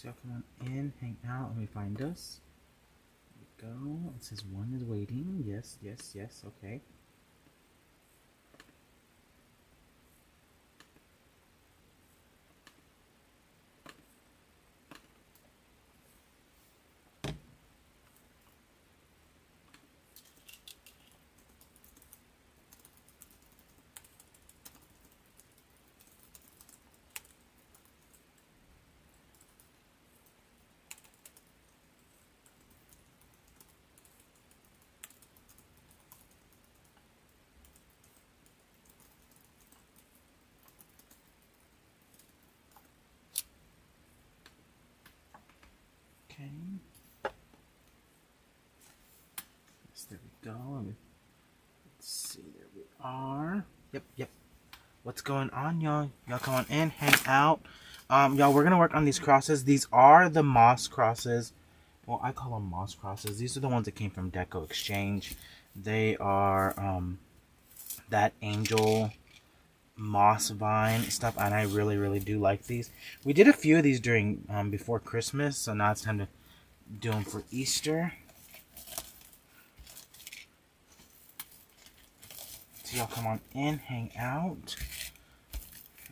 So y'all come on in, hang out, let me find us. There we go. It says one is waiting. Yes, yes, yes, okay. Okay. Yes, there we go. Let's see, there we are. Yep, yep. What's going on, y'all? Y'all come on in, hang out. Y'all, we're gonna work on these crosses. These are the moss crosses. Well, I call them moss crosses. These are the ones that came from DecoExchange. They are that angel moss vine stuff, and I really, really do like these. We did a few of these during before Christmas, so now it's time to do them for Easter. So y'all come on in, hang out.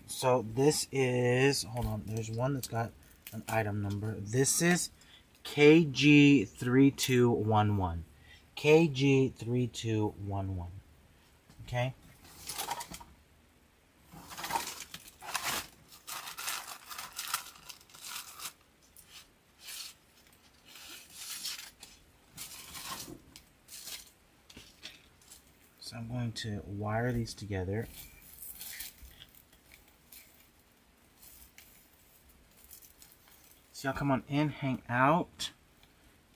So this is, hold on, there's one that's got an item number. This is KG3211. KG3211. Okay? So I'm going to wire these together. So y'all come on in, hang out.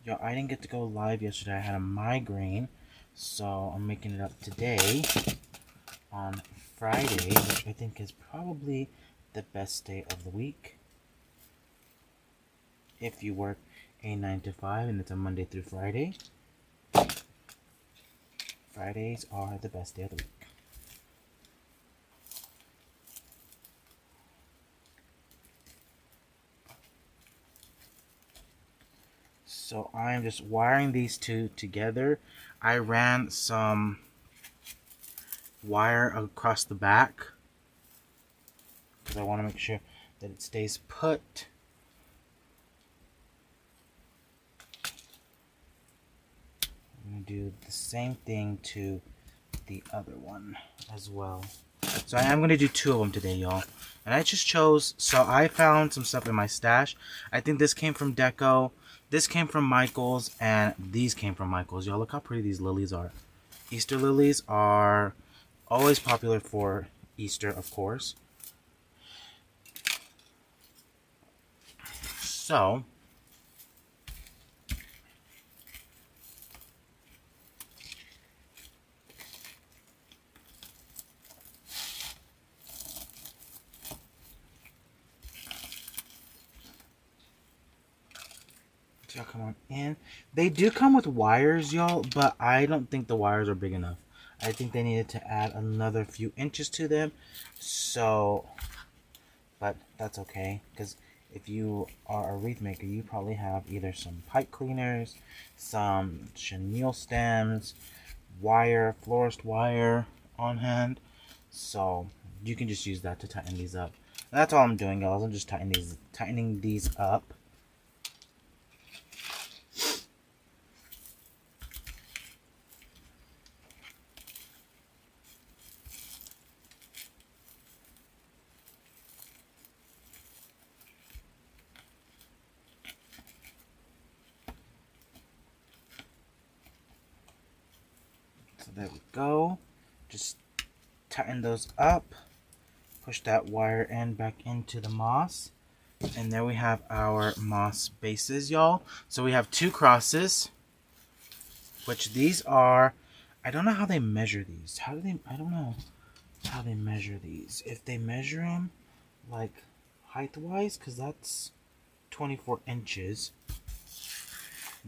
Y'all, I didn't get to go live yesterday. I had a migraine. So I'm making it up today on Friday, which I think is probably the best day of the week. If you work a 9 to 5 and it's a Monday through Friday. Fridays are the best day of the week. So I'm just wiring these two together. I ran some wire across the back because I want to make sure that it stays put. I'm going to do the same thing to the other one as well. So I am going to do two of them today, y'all. And I just chose, so I found some stuff in my stash. I think this came from Deco, this came from Michael's, and these came from Michael's. Y'all, look how pretty these lilies are. Easter lilies are always popular for Easter, of course. So y'all come on in. They do come with wires, y'all, but I don't think the wires are big enough. I think they needed to add another few inches to them. So, but that's okay, because if you are a wreath maker, you probably have either some pipe cleaners, some chenille stems, wire, florist wire on hand. So you can just use that to tighten these up. And that's all I'm doing, y'all. I'm just tightening these up. So there we go. Just tighten those up. Push that wire end back into the moss. And there we have our moss bases, y'all. So we have two crosses, which these are, I don't know how they measure these. How do they, I don't know how they measure these. If they measure them like height-wise, because that's 24 inches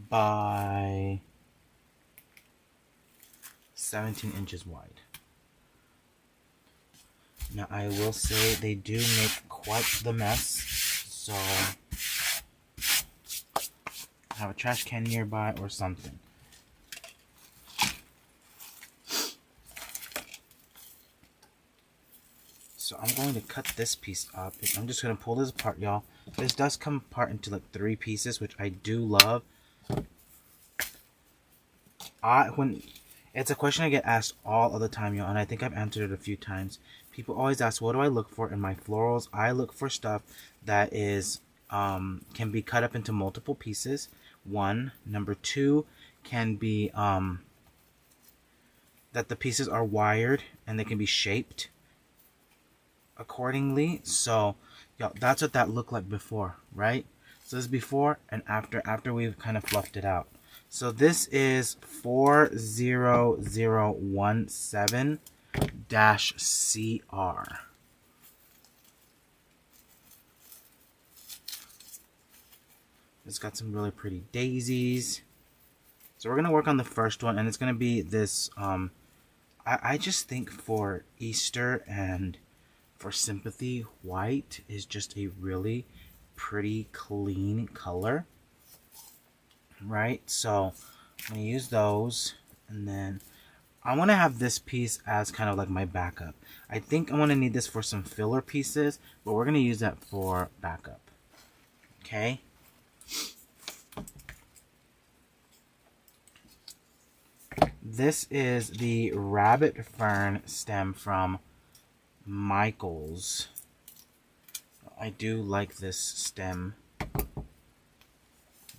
by 17 inches wide. Now I will say they do make quite the mess, so have a trash can nearby or something. So I'm going to cut this piece up. I'm just going to pull this apart, y'all. This does come apart into like 3 pieces, which I do love. When it's a question I get asked all of the time, y'all, and I think I've answered it a few times. People always ask, what do I look for in my florals? I look for stuff that is can be cut up into multiple pieces. 1. Number 2 can be that the pieces are wired and they can be shaped accordingly. So y'all, that's what that looked like before, right? So this is before and after we've kind of fluffed it out. So this is 40017-CR. It's got some really pretty daisies. So we're gonna work on the first one, and it's gonna be this I just think for Easter and for sympathy, white is just a really pretty clean color, right? So I'm going to use those, and then I want to have this piece as kind of like my backup. I think I'm going to need this for some filler pieces, but we're going to use that for backup. Okay. This is the rabbit fern stem from Michaels. I do like this stem.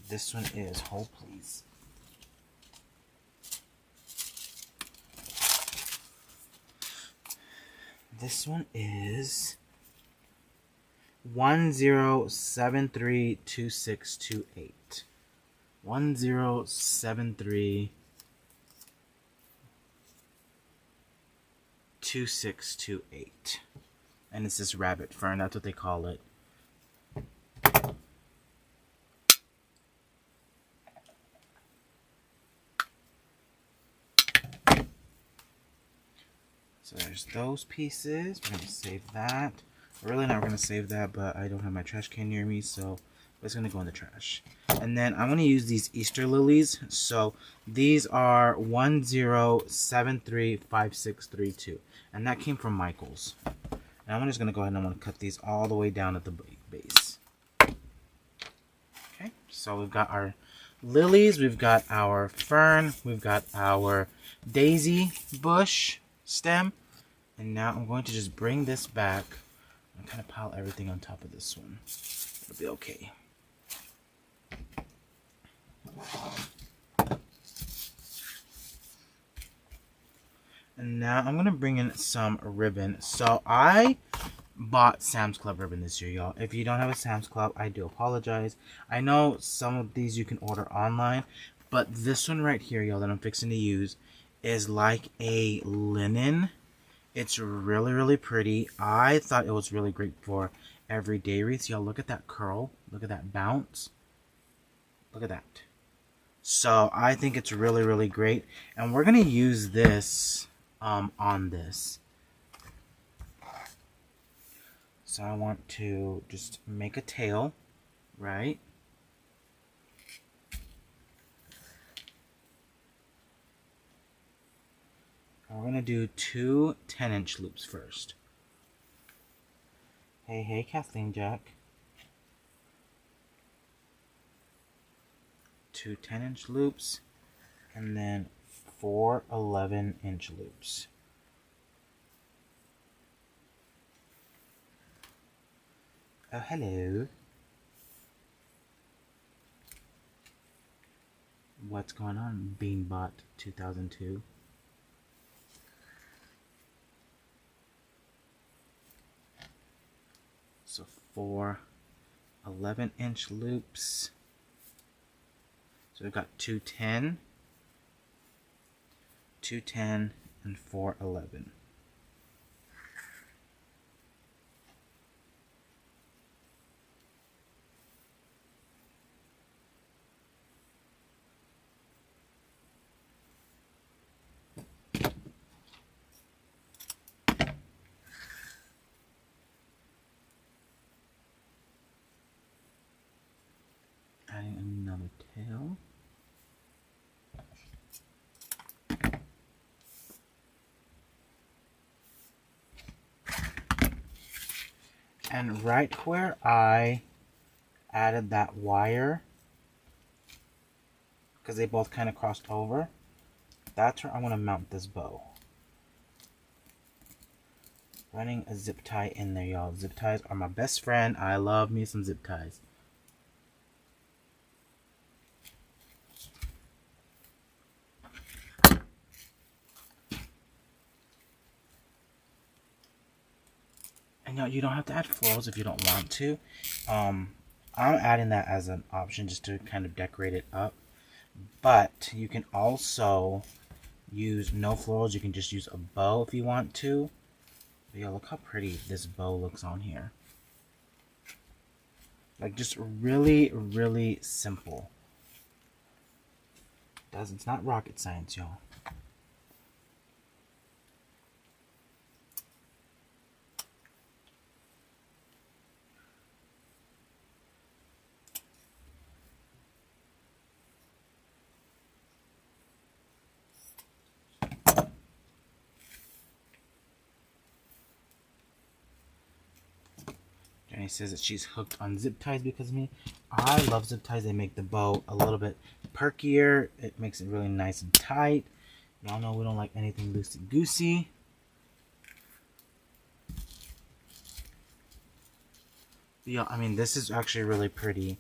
This one is, hold please. This one is 10732628. 10732628. And it's this rabbit fern, that's what they call it. So there's those pieces. We're going to save that. Really not going to save that, but I don't have my trash can near me, so it's going to go in the trash. And then I'm going to use these Easter lilies. So these are 10735632. And that came from Michaels. And I'm just going to go ahead and I'm going to cut these all the way down at the base. Okay, so we've got our lilies, we've got our fern, we've got our daisy bush stem, and now I'm going to just bring this back and kind of pile everything on top of this one. It'll be okay. And now I'm going to bring in some ribbon. So I bought Sam's Club ribbon this year, y'all. If you don't have a Sam's Club, I do apologize. I know some of these you can order online, but this one right here, y'all, that I'm fixing to use is like a linen. It's really, really pretty. I thought it was really great for everyday wreaths. Y'all, look at that curl. Look at that bounce. Look at that. So I think it's really, really great. And we're going to use this on this. So I want to just make a tail, right? We're going to do 2 10-inch loops first. Hey, Kathleen Jack. 2 10-inch loops, and then 4 11-inch loops. Oh, hello. What's going on, Beanbot 2002? So 4 11-inch loops. So we've got 2 10, 2 10, and 4 11. Adding another tail. And right where I added that wire, because they both kind of crossed over, that's where I want to mount this bow. Running a zip tie in there, y'all. Zip ties are my best friend. I love me some zip ties. And y'all, you don't have to add florals if you don't want to. I'm adding that as an option just to kind of decorate it up. But you can also use no florals. You can just use a bow if you want to. But yeah, look how pretty this bow looks on here. Like, just really, really simple. It's not rocket science, y'all. Jenny says that she's hooked on zip ties because of me. I love zip ties. They make the bow a little bit perkier. It makes it really nice and tight. Y'all know we don't like anything loosey-goosey. Yeah, I mean, this is actually really pretty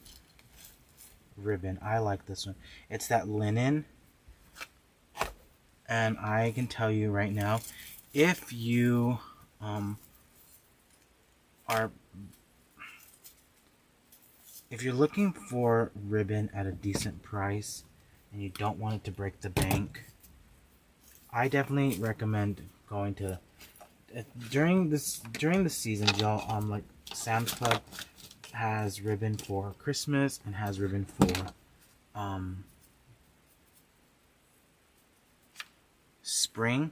ribbon. I like this one. It's that linen. And I can tell you right now, if you if you're looking for ribbon at a decent price and you don't want it to break the bank, I definitely recommend going to during the season, y'all. Like Sam's Club has ribbon for Christmas and has ribbon for spring.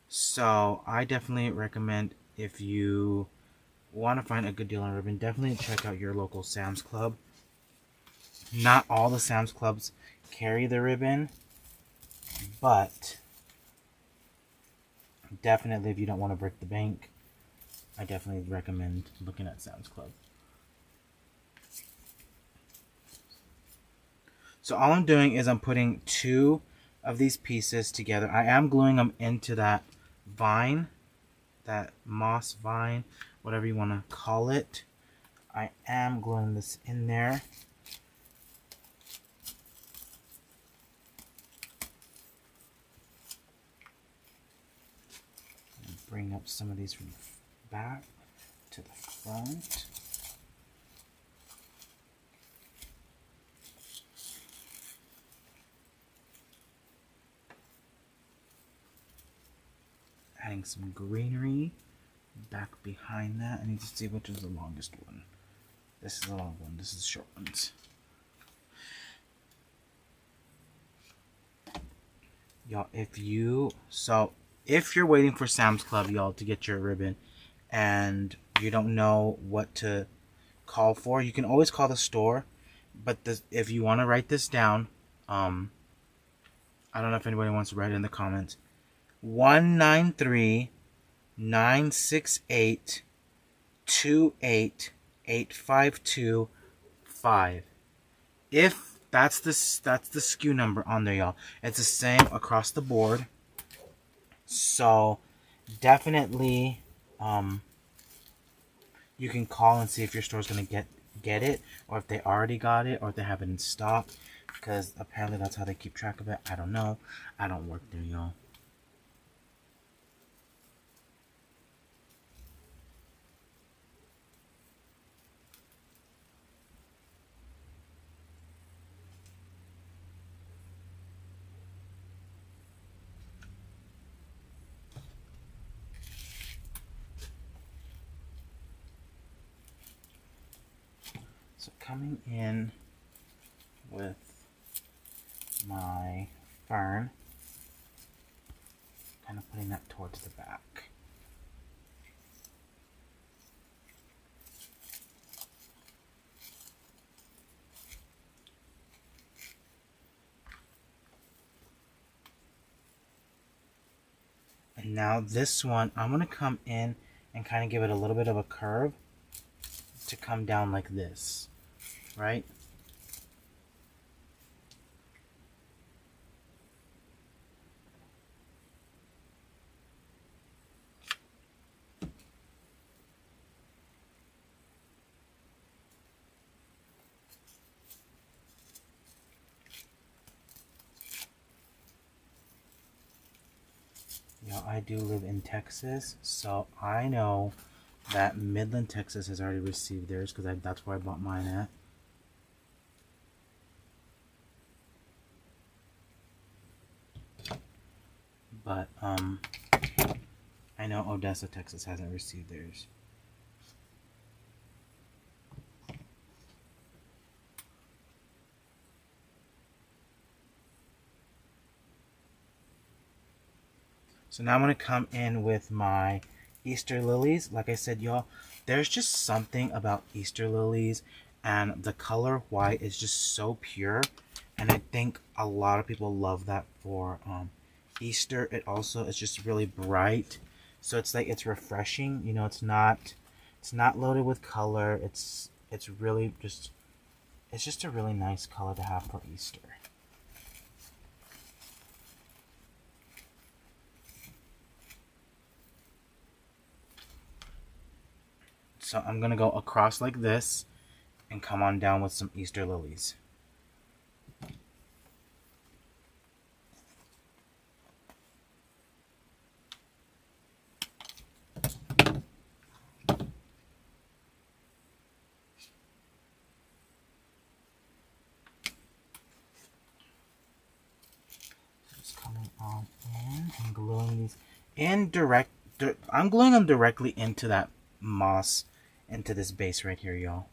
So I definitely recommend, if you want to find a good deal on ribbon, definitely check out your local Sam's Club. Not all the Sam's Clubs carry the ribbon, but definitely if you don't want to break the bank, I definitely recommend looking at Sam's Club. So all I'm doing is I'm putting 2 of these pieces together. I am gluing them into that vine, that moss vine, whatever you want to call it. I am gluing this in there. And bring up some of these from the back to the front. Adding some greenery back behind that. I need to see which is the longest one. This is the long one. This is the short ones. Y'all, if you're waiting for Sam's Club, y'all, to get your ribbon and you don't know what to call for, you can always call the store. But if you want to write this down, I don't know if anybody wants to write it in the comments. 193-968-28852-5. If that's the SKU number on there, y'all. It's the same across the board. So definitely you can call and see if your store's gonna get it, or if they already got it, or if they have it in stock, because apparently that's how they keep track of it. I don't know. I don't work there, y'all. So coming in with my fern, kind of putting that towards the back. And now this one, I'm going to come in and kind of give it a little bit of a curve. to come down like this, right? You know, I do live in Texas, so I know that Midland, Texas has already received theirs because that's where I bought mine at. But I know Odessa, Texas hasn't received theirs. So now I'm going to come in with my Easter lilies. Like I said, y'all, there's just something about Easter lilies, and the color white is just so pure. And I think a lot of people love that for Easter. It also is just really bright. So it's like, it's refreshing. You know, it's not loaded with color. It's really just, it's just a really nice color to have for Easter. So I'm going to go across like this and come on down with some Easter lilies. Just coming on in and gluing these in I'm gluing them directly into that moss, into this base right here, y'all.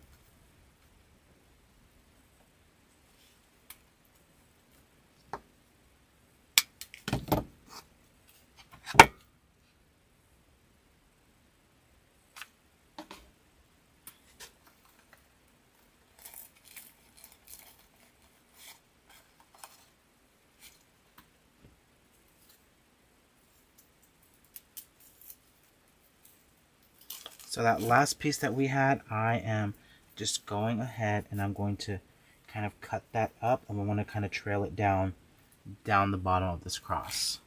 So that last piece that we had, I am just going ahead and I'm going to kind of cut that up, and we want to kind of trail it down the bottom of this cross.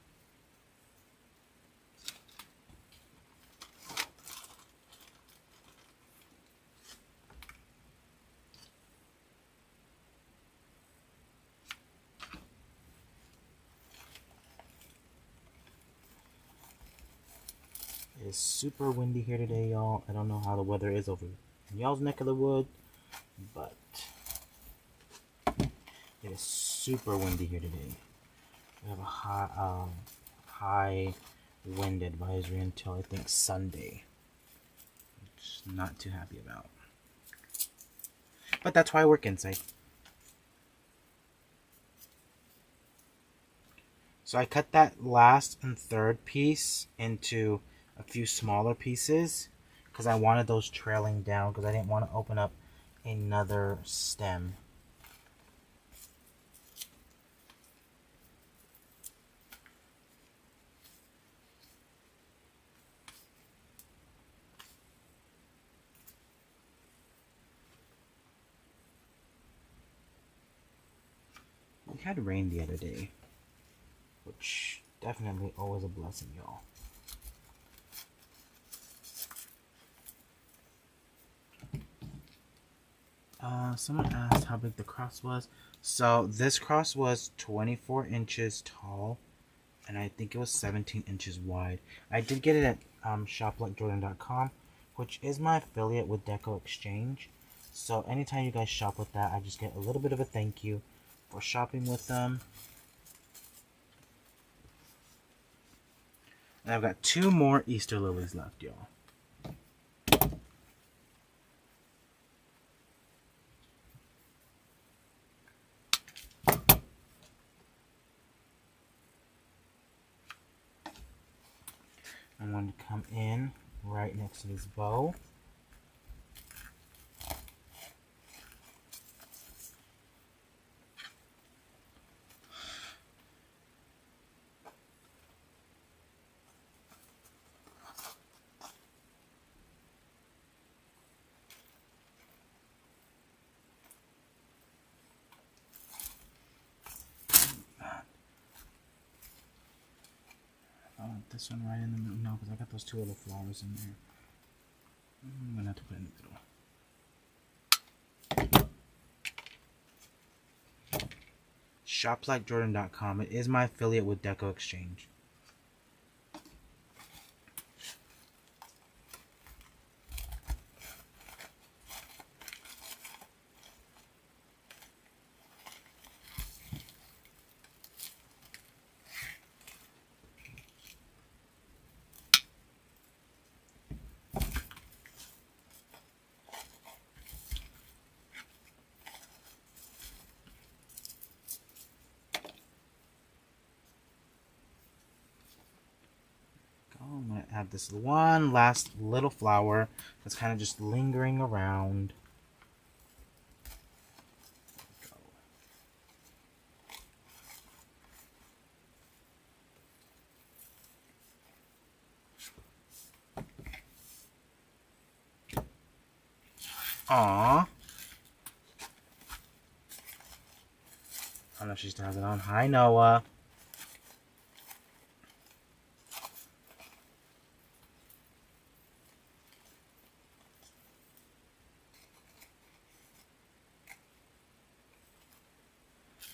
It is super windy here today, y'all. I don't know how the weather is over in y'all's neck of the wood, but it is super windy here today. We have a high wind advisory until I think Sunday, which I'm not too happy about. But that's why I work inside. So I cut that last and third piece into a few smaller pieces because I wanted those trailing down, because I didn't want to open up another stem. We had rain the other day, which definitely always a blessing, y'all. Someone asked how big the cross was. So this cross was 24 inches tall, and I think it was 17 inches wide. I did get it at shoplikejordan.com, which is my affiliate with DecoExchange. So anytime you guys shop with that, I just get a little bit of a thank you for shopping with them. And I've got 2 more Easter lilies left, y'all. I'm going to come in right next to this bow. put this one right in the middle? No, because I got those two little flowers in there. I'm going to have to put it in the middle. ShopLikeJordan.com. It is my affiliate with DecoExchange. I'm going to add this one last little flower that's kind of just lingering around. Aww. I don't know if she still has it on. Hi, Noah.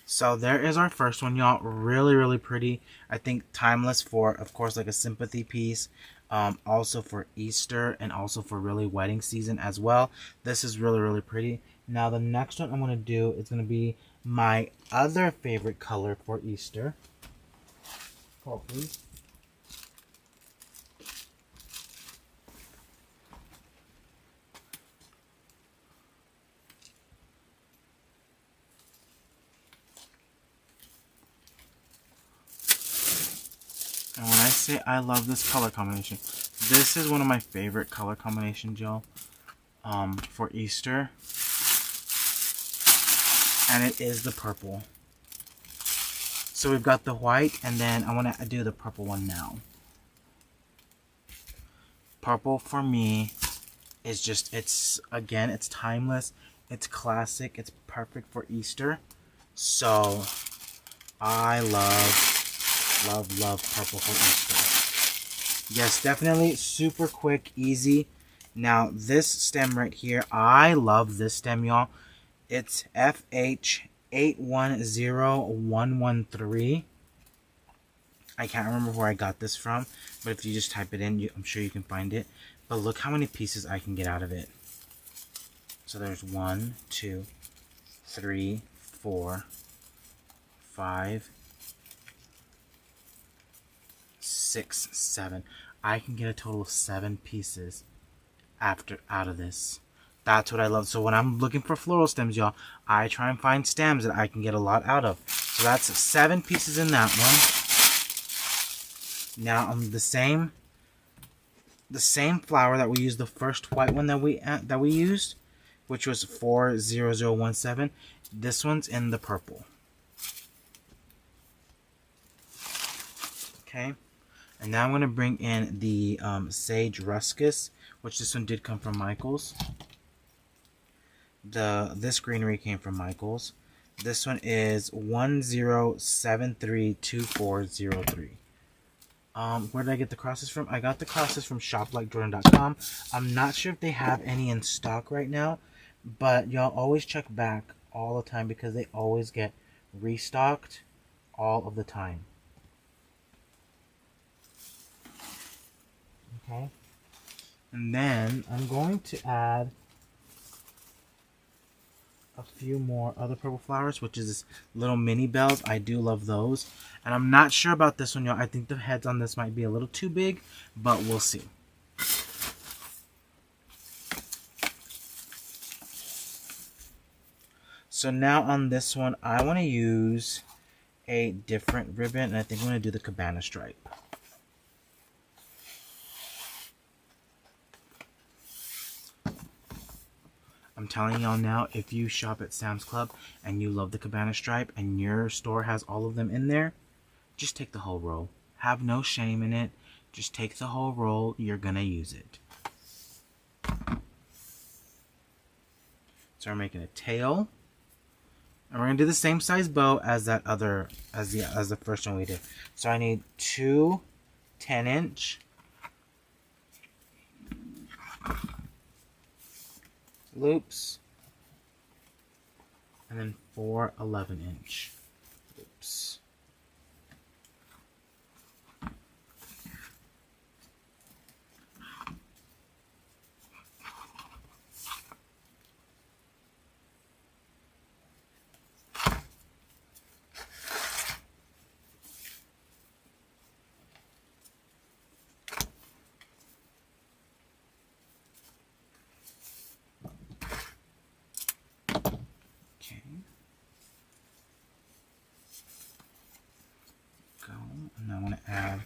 So there is our first one, y'all. Really, really pretty. I think timeless for, of course, like a sympathy piece. Also for Easter and also for really wedding season as well. This is really, really pretty. Now the next one I'm going to do is going to be my other favorite color for Easter. Pull, please. And when I say I love this color combination, this is one of my favorite color combinations, y'all, for Easter. And it is the purple. So we've got the white, and then I want to do the purple one now. Purple for me is just, it's timeless, it's classic, it's perfect for Easter. So I love purple for Easter. Yes, definitely super quick, easy. Now this stem right here, I love this stem, y'all. It's FH810113. I can't remember where I got this from, but if you just type it in, I'm sure you can find it. But look how many pieces I can get out of it. So there's 1, 2, 3, 4, 5, 6, 7. I can get a total of 7 pieces out of this. That's what I love. So when I'm looking for floral stems, y'all, I try and find stems that I can get a lot out of. So that's 7 pieces in that one. Now the same flower that we used, the first white one that we used, which was 40017. This one's in the purple. Okay. And now I'm going to bring in the Sage Ruscus, which this one did come from Michael's. This greenery came from Michael's. This one is 10732403. Where did I get the crosses from? I got the crosses from ShopLikeJordan.com. I'm not sure if they have any in stock right now, but y'all always check back all the time because they always get restocked all of the time. Okay. And then I'm going to add a few more other purple flowers, which is this little mini bells. I do love those. And I'm not sure about this one, y'all. I think the heads on this might be a little too big, but we'll see. So now on this one, I want to use a different ribbon, and I think I'm going to do the cabana stripe. I'm telling y'all now, if you shop at Sam's Club and you love the cabana stripe and your store has all of them in there, just take the whole roll. Have no shame in it. Just take the whole roll. You're going to use it. So we're making a tail. And we're going to do the same size bow as that other, as the first one we did. So I need 2 10-inch loops, and then 4 11-inch loops. Go, and I want to add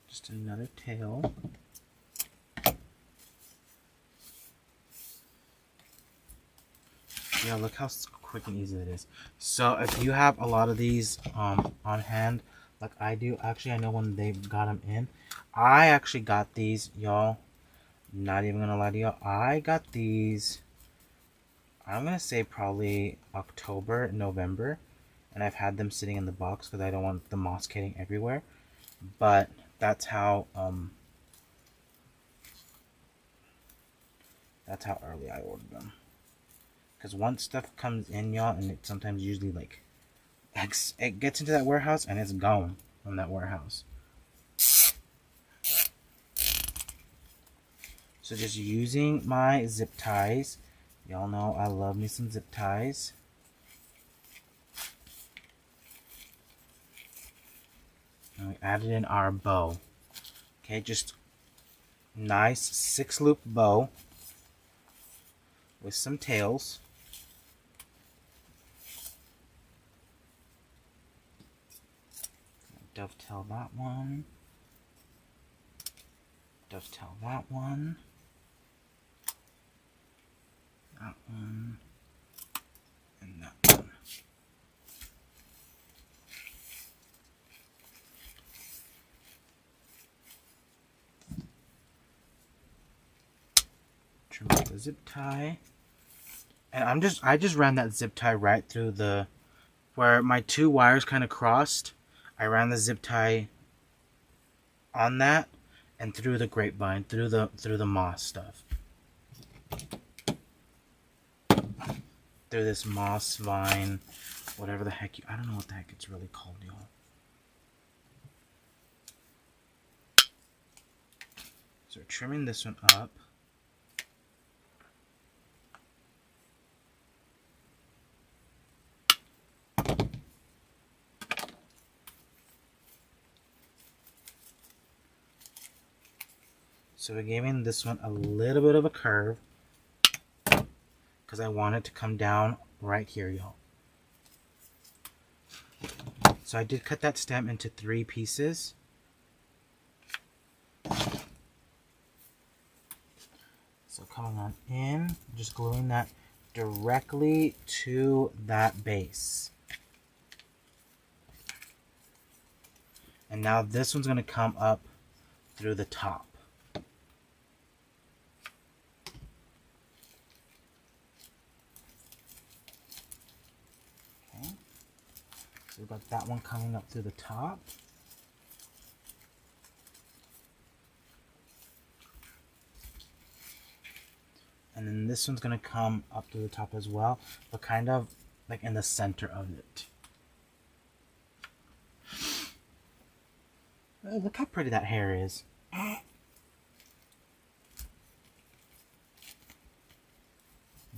just another tail. Yeah, look how quick and easy it is. So if you have a lot of these on hand, like I do, actually I know when they got them in, I actually got these, y'all. Not even gonna lie to y'all, I got these, I'm gonna say probably October, November, and I've had them sitting in the box because I don't want the moss getting everywhere. But that's how early I ordered them. Because once stuff comes in, y'all, and it sometimes usually like it gets into that warehouse and it's gone from that warehouse. So just using my zip ties. Y'all know I love me some zip ties. And we added in our bow. Okay, just nice 6-loop bow with some tails. Dovetail that one. Dovetail that one. That one. And that one. Trim out the zip tie. And I just ran that zip tie right through the where my 2 wires kind of crossed. I ran the zip tie on that and through the grapevine, through the moss stuff. Through this moss vine, whatever the heck I don't know what the heck it's really called, y'all. So we're trimming this one up. So we're giving this one a little bit of a curve because I want it to come down right here, y'all. So I did cut that stem into 3 pieces. So coming on in, just gluing that directly to that base. And now this one's going to come up through the top. We've got that one coming up through the top. And then this one's going to come up through the top as well, but kind of like in the center of it. Look how pretty that hair is.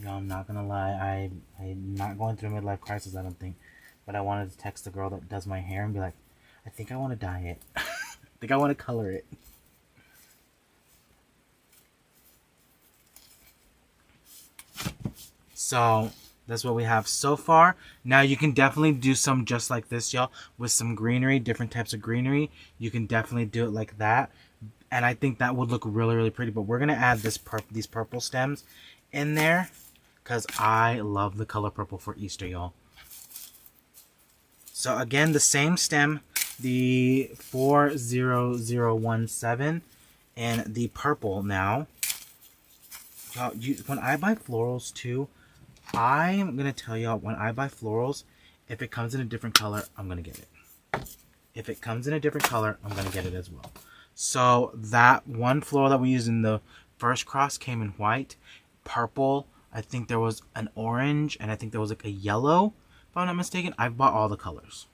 Y'all, I'm not going to lie. I'm not going through a midlife crisis, I don't think. But I wanted to text the girl that does my hair and be like, I think I want to dye it. I think I want to color it. So that's what we have so far. Now you can definitely do some just like this, y'all, with some greenery, different types of greenery. You can definitely do it like that. And I think that would look really, really pretty. But we're going to add these purple stems in there because I love the color purple for Easter, y'all. So again, the same stem, the 40017 and the purple now. When I buy florals too, I'm going to tell y'all, when I buy florals, if it comes in a different color, I'm going to get it. If it comes in a different color, I'm going to get it as well. So that one floral that we used in the first cross came in white, purple, I think there was an orange, and I think there was like a yellow, if I'm not mistaken. I've bought all the colors.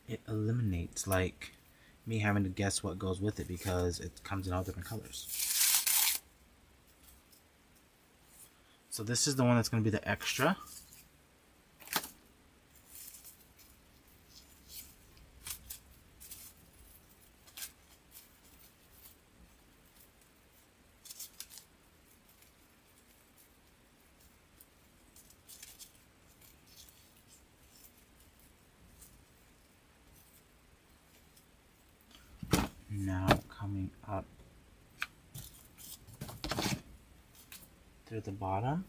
It eliminates like me having to guess what goes with it because it comes in all different colors. So this is the one that's going to be the extra. Now coming up through the bottom.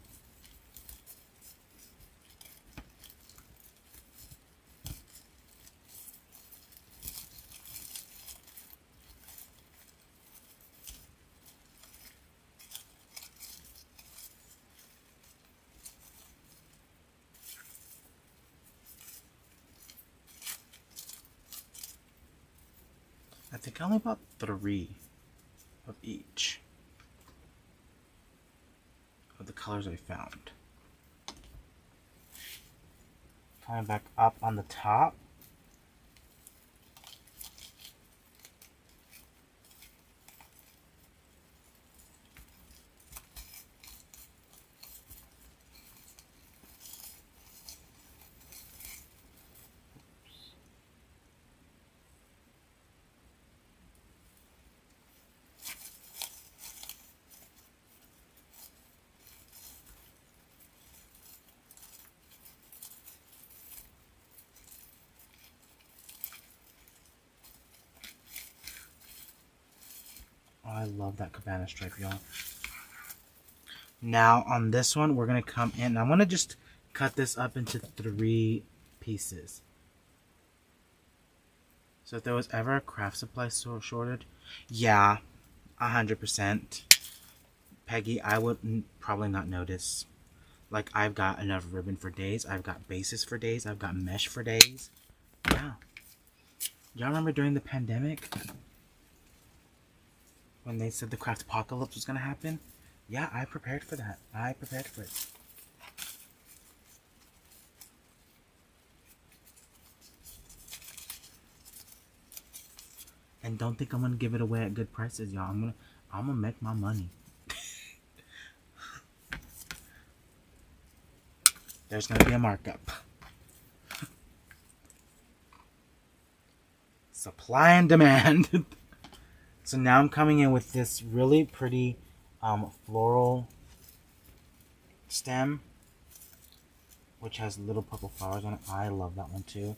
I think I only bought 3 of each of the colors I found. Coming back up on the top. I love that cabana stripe, y'all. Now on this one, we're going to come in. I'm going to just cut this up into 3 pieces. So if there was ever a craft supply shortage, yeah, 100%. Peggy, I would probably not notice. Like, I've got enough ribbon for days. I've got bases for days. I've got mesh for days. Yeah. Y'all remember during the pandemic when they said the craft apocalypse was going to happen? Yeah, I prepared for that. I prepared for it. And don't think I'm going to give it away at good prices, y'all. I'm gonna make my money. There's going to be a markup. Supply and demand. So now I'm coming in with this really pretty floral stem, which has little purple flowers on it. I love that one too.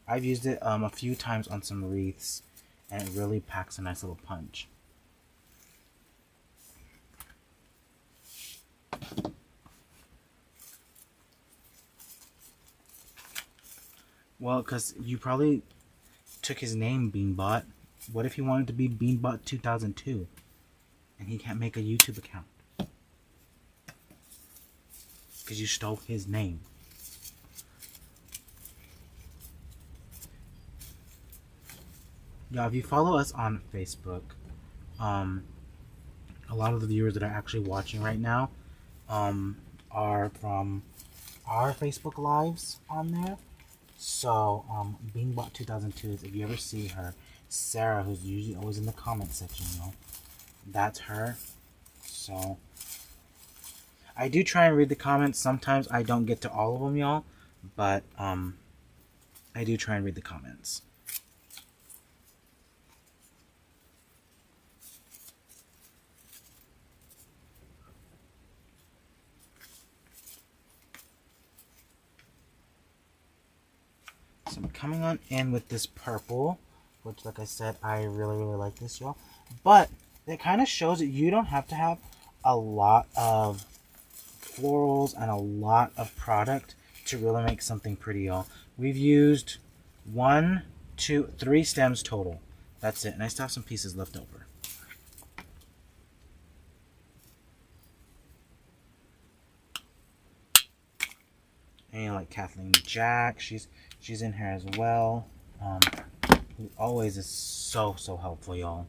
I've used it a few times on some wreaths, and it really packs a nice little punch. Well, because you probably took his name, Beanbot. What if he wanted to be Beanbot 2002 and he can't make a YouTube account? Because you stole his name. Yeah, if you follow us on Facebook, a lot of the viewers that are actually watching right now are from our Facebook lives on there. So, Beanbot 2002, if you ever see her, Sarah, who's usually always in the comment section, you know, that's her. So, I do try and read the comments. Sometimes I don't get to all of them, y'all, but I do try and read the comments. So I'm coming on in with this purple, which, like I said, I really like this, y'all. But it kind of shows that you don't have to have a lot of florals and a lot of product to really make something pretty, y'all. We've used 1, 2, 3 stems total. That's it. And I still have some pieces left over. And like Kathleen Jack, she's in here as well. Who always is so helpful, y'all.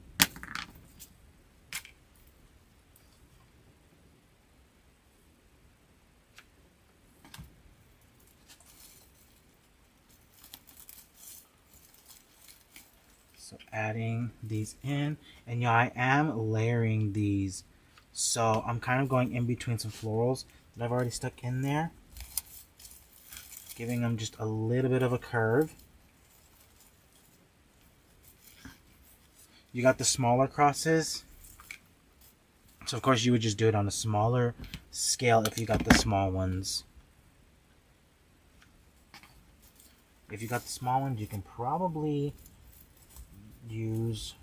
So adding these in, and yeah, I am layering these. So I'm kind of going in between some florals that I've already stuck in there, giving them just a little bit of a curve. You got the smaller crosses, so of course you would just do it on a smaller scale if you got the small ones. If you got the small ones, you can probably use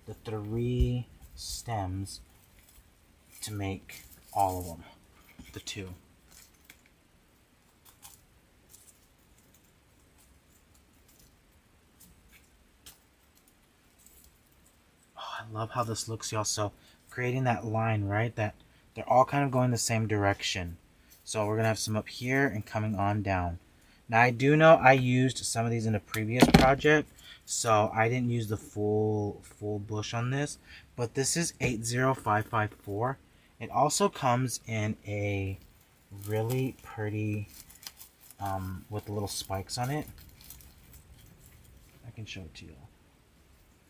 the 3 stems to make all of them, the 2. Oh, I love how this looks, y'all. So creating that line, right, that they're all kind of going the same direction. So we're gonna have some up here and coming on down. Now I do know I used some of these in a previous project, so I didn't use the full bush on this, but this is 80554. It also comes in a really pretty with the little spikes on it. I can show it to you.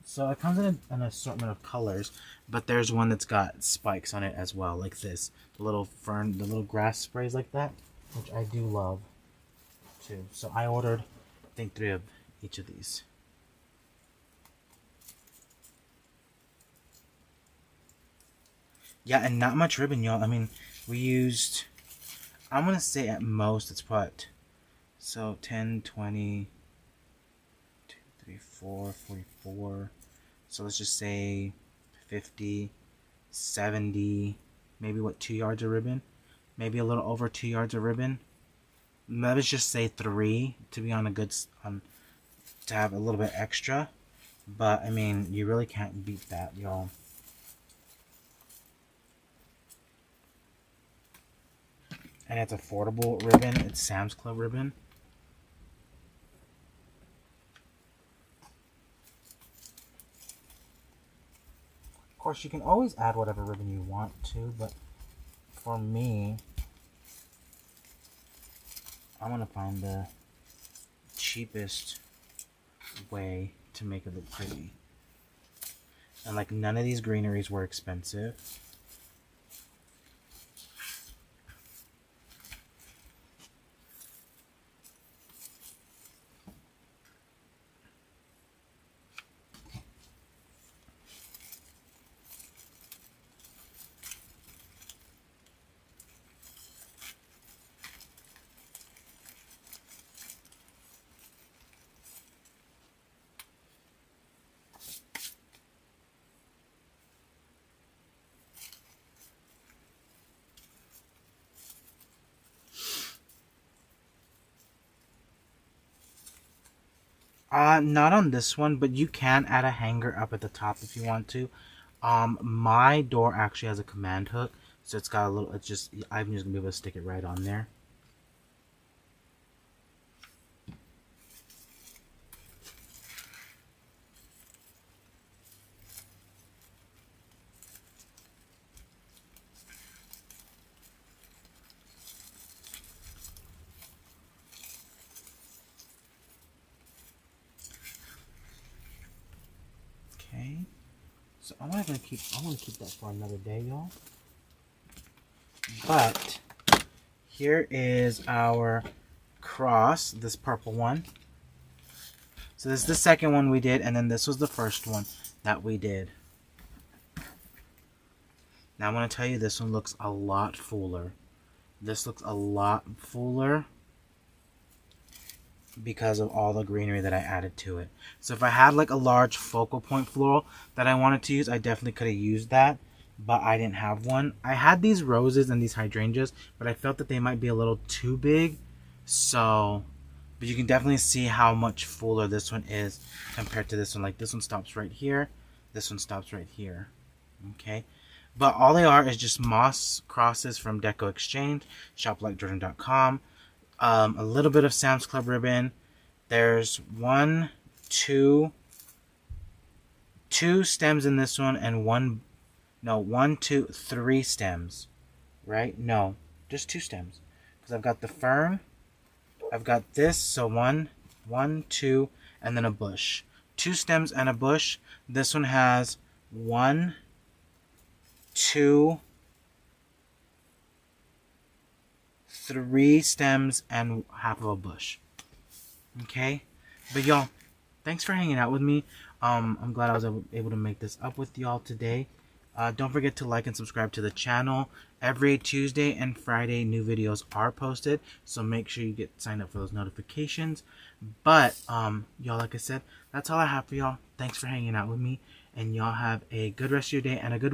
So it comes in an assortment of colors, but there's one that's got spikes on it as well, like this. The little fern, the little grass sprays like that, which I do love too. So I ordered, I think, 3 of each of these. Yeah, and not much ribbon, y'all. I mean, we used, I'm going to say at most, it's what? So 10, 20, 2, 3, 4, 44. So let's just say 50, 70, maybe what, 2 yards of ribbon? Maybe a little over 2 yards of ribbon. Let's just say 3 to be on a good, to have a little bit extra. But, I mean, you really can't beat that, y'all. And it's affordable ribbon. It's Sam's Club ribbon. Of course, you can always add whatever ribbon you want to, but for me, I'm going to find the cheapest way to make it look pretty. And like, none of these greeneries were expensive. Not on this one, but you can add a hanger up at the top if you want to. My door actually has a command hook, so it's got a little, it's just, I'm just gonna be able to stick it right on there. Okay, so I'm gonna keep that for another day, y'all. But here is our cross, this purple one. So this is the second one we did, and then this was the first one that we did. Now I'm gonna tell you, this one looks a lot fuller. This looks a lot fuller because of all the greenery that I added to it. So if I had like a large focal point floral that I wanted to use, I definitely could have used that, but I didn't have one. I had these roses and these hydrangeas, but I felt that they might be a little too big. So but you can definitely see how much fuller this one is compared to this one. Like this one stops right here, this one stops right here. Okay, but all they are is just moss crosses from DecoExchange, shoplikejordan.com. A little bit of Sam's Club ribbon. There's two stems in this one, and three stems, right? No, just 2 stems, because I've got the fern, I've got this, so one, 2, and then a bush. 2 stems and a bush. This one has 1, 2, 3 stems and half of a bush. Okay, but y'all, thanks for hanging out with me. I'm glad I was able to make this up with y'all today. Don't forget to like and subscribe to the channel. Every Tuesday and Friday new videos are posted, so make sure you get signed up for those notifications. But y'all, like I said, that's all I have for y'all. Thanks for hanging out with me, and y'all have a good rest of your day and a good